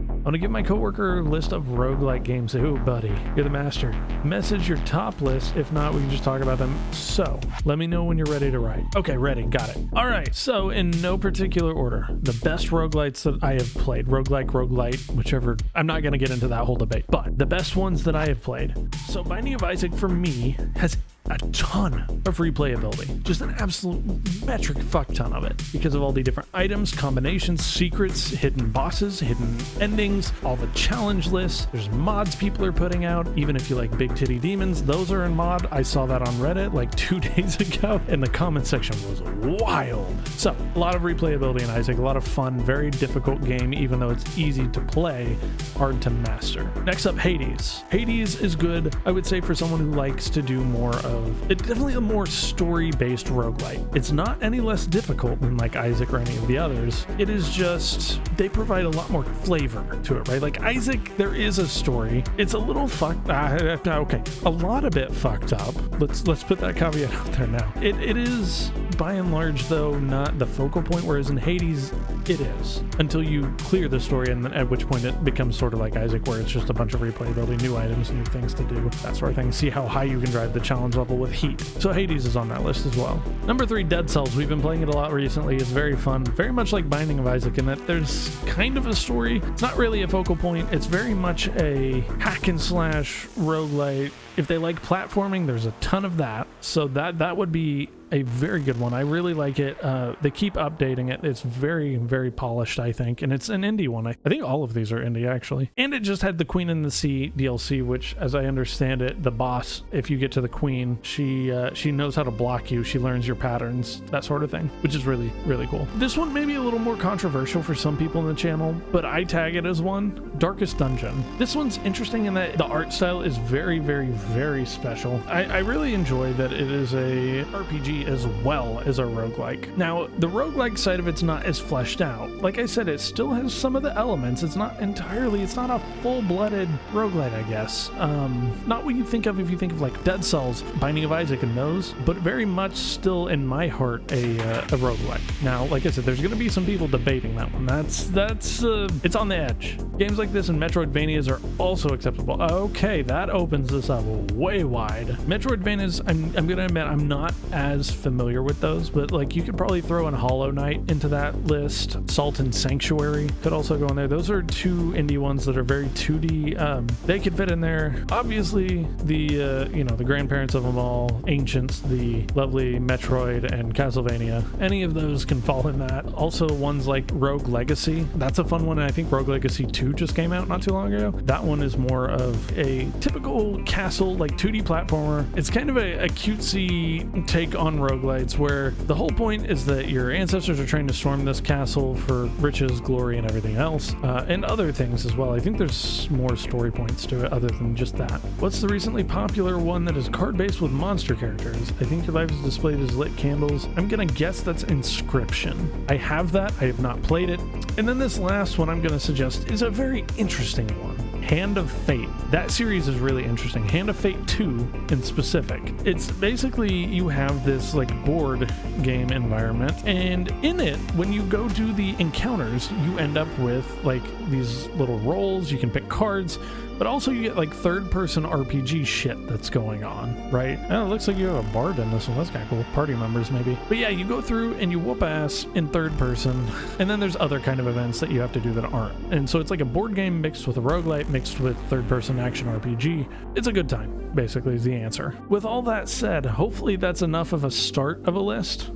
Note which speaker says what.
Speaker 1: I want to give my coworker a list of roguelike games. Ooh, buddy, you're the master. Message your top list. If not, we can just talk about them. So let me know when you're ready to write. Okay, ready. Got it. All right. So in no particular order, the best roguelites that I have played, roguelike, roguelite, whichever. I'm not going to get into that whole debate, but the best ones that I have played. So Binding of Isaac for me has a ton of replayability, just an absolute metric fuck ton of it, because of all the different items, combinations, secrets, hidden bosses, hidden endings, all the challenge lists. There's mods people are putting out, even if you like big titty demons, those are in mod. I saw that on Reddit like 2 days ago, and the comment section was wild. So a lot of replayability in Isaac, a lot of fun, very difficult game, even though it's easy to play, hard to master. Next up, Hades. Hades is good, I would say, for someone who likes to do more of it's definitely a more story-based roguelite. It's not any less difficult than like Isaac or any of the others. It is just, they provide a lot more flavor to it, right? Like Isaac, there is a story. It's a little fucked, okay, a lot of it fucked up. Let's put that caveat out there now. It is, by and large, though, not the focal point, whereas in Hades, it is. Until you clear the story, and then at which point it becomes sort of like Isaac, where it's just a bunch of replayability, new items, new things to do, that sort of thing. See how high you can drive the challenge level with heat. So Hades is on that list as well. Number 3, Dead Cells. We've been playing it a lot recently. It's very fun, very much like Binding of Isaac in that there's kind of a story. It's not really a focal point. It's very much a hack and slash roguelite. If they like platforming, there's a ton of that. So that would be a very good one. I really like it. They keep updating it. It's very, very polished, I think. And it's an indie one. I think all of these are indie, actually. And it just had the Queen and the Sea DLC, which, as I understand it, the boss, if you get to the Queen, she knows how to block you. She learns your patterns, that sort of thing, which is really, really cool. This one may be a little more controversial for some people in the channel, but I tag it as one. Darkest Dungeon. This one's interesting in that the art style is very, very, very special. I really enjoy that it is a RPG as well as a roguelike. Now, the roguelike side of it's not as fleshed out. Like I said, it still has some of the elements. It's not a full-blooded roguelite, I guess. Not what you think of if you think of like Dead Cells, Binding of Isaac, and those, but very much still in my heart a roguelike. Now, like I said, there's going to be some people debating that one. It's on the edge. Games like this and Metroidvanias are also acceptable. Okay, that opens this up way wide. Metroidvanias, I'm going to admit, I'm not as familiar with those, but like you could probably throw in Hollow Knight into that list. Salt and Sanctuary could also go in there. Those are 2 indie ones that are very 2D. They could fit in there. Obviously, the grandparents of them all, Ancients, the lovely Metroid and Castlevania, any of those can fall in that. Also, ones like Rogue Legacy, that's a fun one, and I think Rogue Legacy 2 just came out not too long ago. That one is more of a typical castle, like 2D platformer. It's kind of a cutesy take on roguelites, where the whole point is that your ancestors are trying to storm this castle for riches, glory, and everything else, and other things as well. I think there's more story points to it other than just that. What's the recently popular one that is card-based with monster characters? I think your life is displayed as lit candles. I'm gonna guess that's Inscryption. I have that. I have not played it. And then this last one I'm gonna suggest is a very interesting one. Hand of Fate. That series is really interesting. Hand of Fate 2 in specific. It's basically you have this like board game environment, and in it, when you go do the encounters, you end up with like these little rolls. You can pick cards, but also you get like third-person RPG shit that's going on, right? Oh, it looks like you have a bard in this one. That's kind of cool. Party members, maybe. But yeah, you go through and you whoop ass in third person, and then there's other kind of events that you have to do that aren't. And so it's like a board game mixed with a roguelite, mixed with third-person action RPG. It's a good time, basically, is the answer. With all that said, hopefully that's enough of a start of a list.